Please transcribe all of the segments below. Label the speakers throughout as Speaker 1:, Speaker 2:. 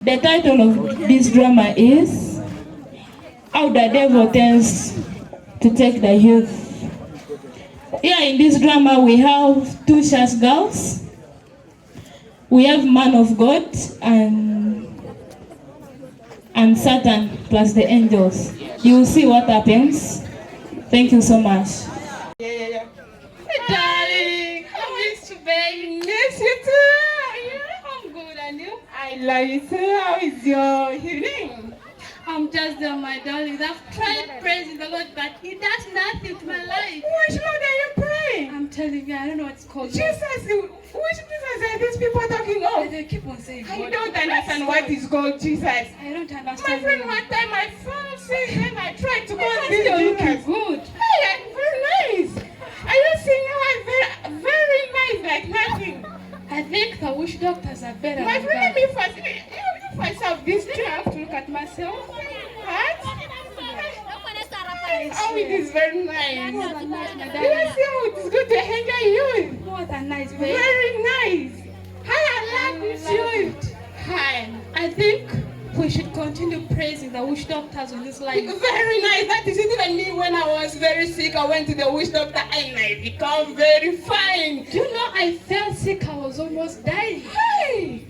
Speaker 1: The title of this drama is How the Devil Tends to Take the Youth. Here in this drama we have two church girls. We have man of God and Satan plus the angels. You will see what happens. Thank you so much.
Speaker 2: Hey, darling, I miss you, baby. Miss you too. I'm good, and you? I love you too. How is your evening? I'm just there, my darling. I've tried praising the Lord, but He does nothing to my life. Which Lord are you praying? I'm telling you, I don't know what it's called. Jesus. Which Jesus are these people talking of? They keep on saying God. I don't understand what is called Jesus. I don't understand. My friend, one time I fell sick and I tried to call this Jesus. Good. Hey, I'm very nice. Are you seeing how I'm very nice like nothing? I think the witch doctors are better. My friend, let me first. If I serve this tree, I have to look at myself. What? Oh, it is very nice. You see how it is good to hang out you. What a nice way. Very nice. Hi, I love this youth. Hi. I think we should continue praising the witch doctors on this line. Very nice. That is it. Even me, when I was very sick, I went to the witch doctor and I become very fine. Do you know, I felt sick. I was almost dying. Hey.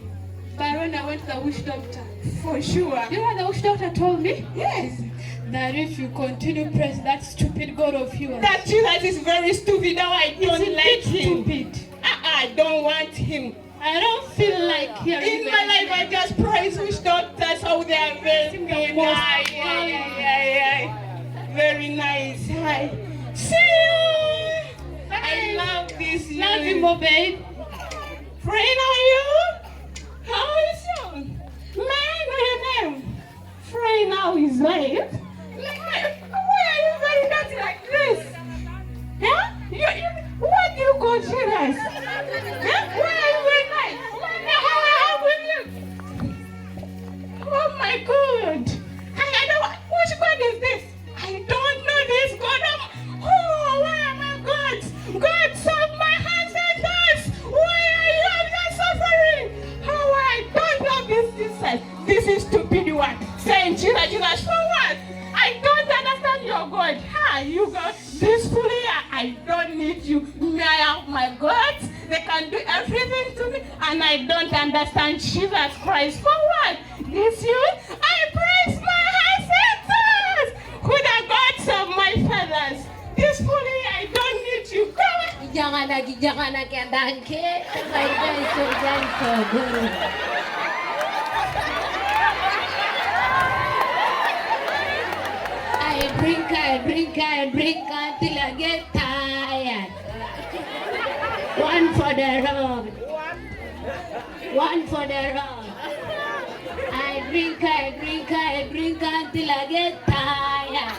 Speaker 2: But when I went to the witch doctor, for sure. You know what the witch doctor told me? Yes. That if you continue praising that stupid God of yours. That Jesus is very stupid. Now I don't like him. Stupid. I don't want him. I don't feel like hearing. In my life, I just praise witch doctors. How they are very nice. Yeah. Very nice. Hi. See you. I love this. Love you more, babe. Friend, are you? How is you? My name. Friend, how is life? Why are you very naughty like this? Huh? What do you call Jesus? Huh? Why are you very nice? How will you? Oh my God! I don't. Which God is this? I don't know this God. Oh, why am I God? God, save my hands and eyes. Why are you? I'm just suffering. Oh, I don't know this Jesus. This is stupid one. Saying Jesus for what? I don't understand your God. You got this fully. I don't need you. May I have my gods? They can do everything to me, and I don't understand Jesus Christ for what? This you? I praise my ancestors, who the gods of my fathers. This fully, I don't need you. I drink until I get tired. One for the road. One for the road. I drink until I get tired.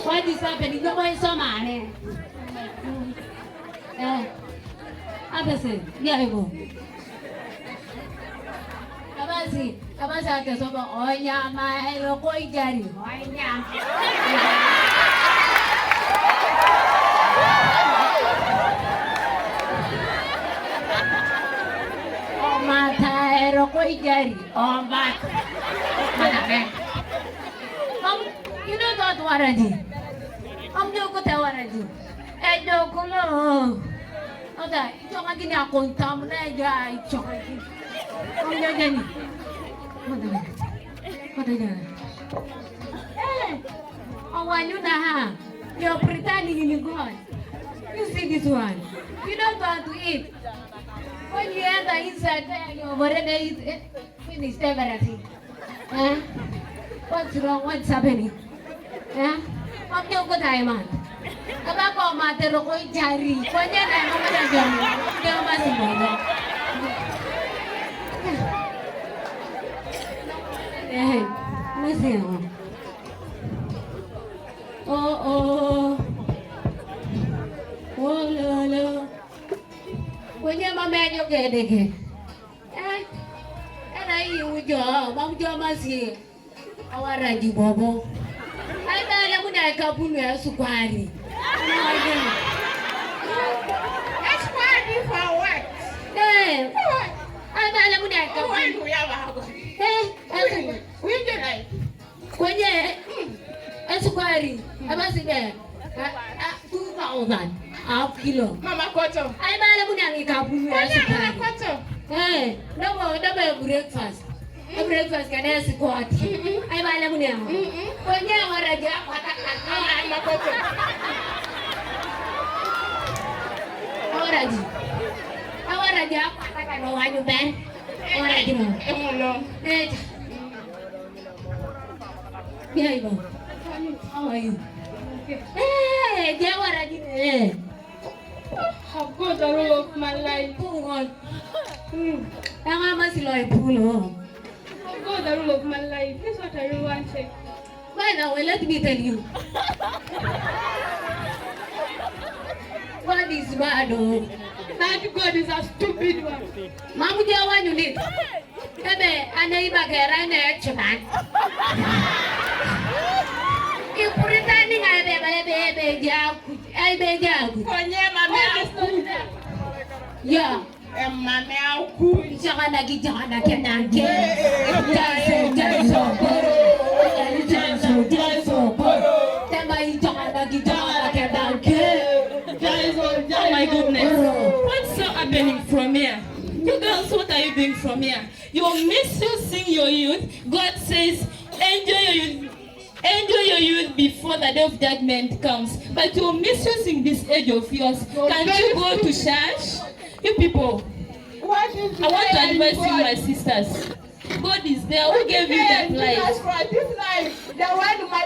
Speaker 2: What is happening? Go buy some money. Abase, yeah, I go. Abase ate soba onya ma ero koi jari onya. Oh mata ero koi jari oh mata. You know that waradi. No ko ta waradi. No ko lo. Oda, ito nga gini akong tam na ja ito. Hey, oh, when you know, you're pretending in God. You see this one. You don't want to eat. When you enter inside there, you already eat. Finished everything. What's wrong? What's happening? I'm your good man. About matter of jari. When you're hey, listen. Oh, no. When you're my man, you get it. And I use your mom, your mercy. Our Raji Bobo. I tell you, I can't put me a sukwari. That's why for what?
Speaker 3: sige. 2,000 half kilo.
Speaker 2: Mama Koto.
Speaker 3: Ay bala mo nang ikapulo ya
Speaker 2: Mama
Speaker 3: sukari.
Speaker 2: Koto.
Speaker 3: Double breakfast. Breakfast kana squat. Ay bala mo nang. Konya waraja patakkan.
Speaker 2: Mama Koto.
Speaker 3: Awaraja patakkan wanyu ben. Awaraja mo.
Speaker 2: Emulo.
Speaker 3: Yeah, Ibo. How are you? Hey, Jawaraji.
Speaker 2: I've got the role of my life.
Speaker 3: Pull on. Ang ama sila ay pulo.
Speaker 2: I've got the role of my life. This is what I really wanted.
Speaker 3: By the way, let me tell you. What is bad?
Speaker 2: That God is a stupid one.
Speaker 3: Mamu jawa nyulit. Ebe, anai bagera ne chuman. Ipuritani nga ebe jaku. Ebe jaku.
Speaker 2: Konye mame aku.
Speaker 3: Ya.
Speaker 2: Mame aku.
Speaker 3: Jangan lagi nanti. Jaiso. Tambahin jangan lagi nanti.
Speaker 1: Oh my goodness. What's so happening from here? You girls, what are you doing from here? You're misusing your youth. God says, enjoy your youth before the day of judgment comes. But you're misusing this age of yours. Can't you go to church? You people, I want to advise you, my sisters. God is there. Who gave you that life?
Speaker 2: This life, the one my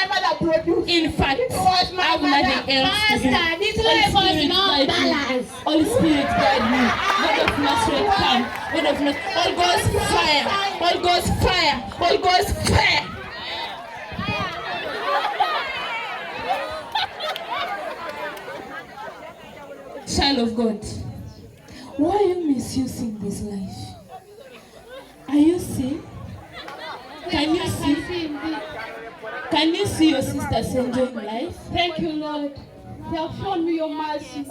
Speaker 2: mother produced.
Speaker 1: In fact, I have nothing else to do.
Speaker 3: Pastor, this life was not balanced.
Speaker 1: Holy Spirit guide me. God of Nazareth come. God of Nazareth. All God's fire. All God's fire. All God's fire. Child of God, why are you misusing this life? Are you seeing? Can you see? Can you see your sisters enjoying life?
Speaker 2: Thank you, Lord. You have shown me your mercy.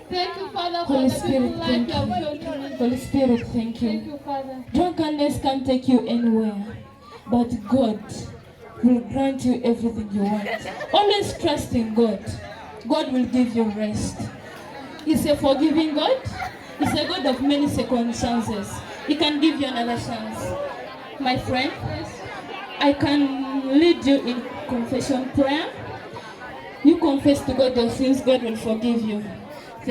Speaker 2: Thank you, Father, for
Speaker 1: Holy
Speaker 2: the
Speaker 1: Spirit,
Speaker 2: beautiful life
Speaker 1: thank
Speaker 2: you have
Speaker 1: you.
Speaker 2: shown to me.
Speaker 1: Holy Spirit, thank
Speaker 2: Thank
Speaker 1: you.
Speaker 2: you, Father.
Speaker 1: Drunkenness can't take you anywhere, but God will grant you everything you want. Always trust in God. God will give you rest. He's a forgiving God. He's a God of many second chances. He can give you another chance. My friend, I can lead you in confession prayer. You confess to God your sins, God will forgive you.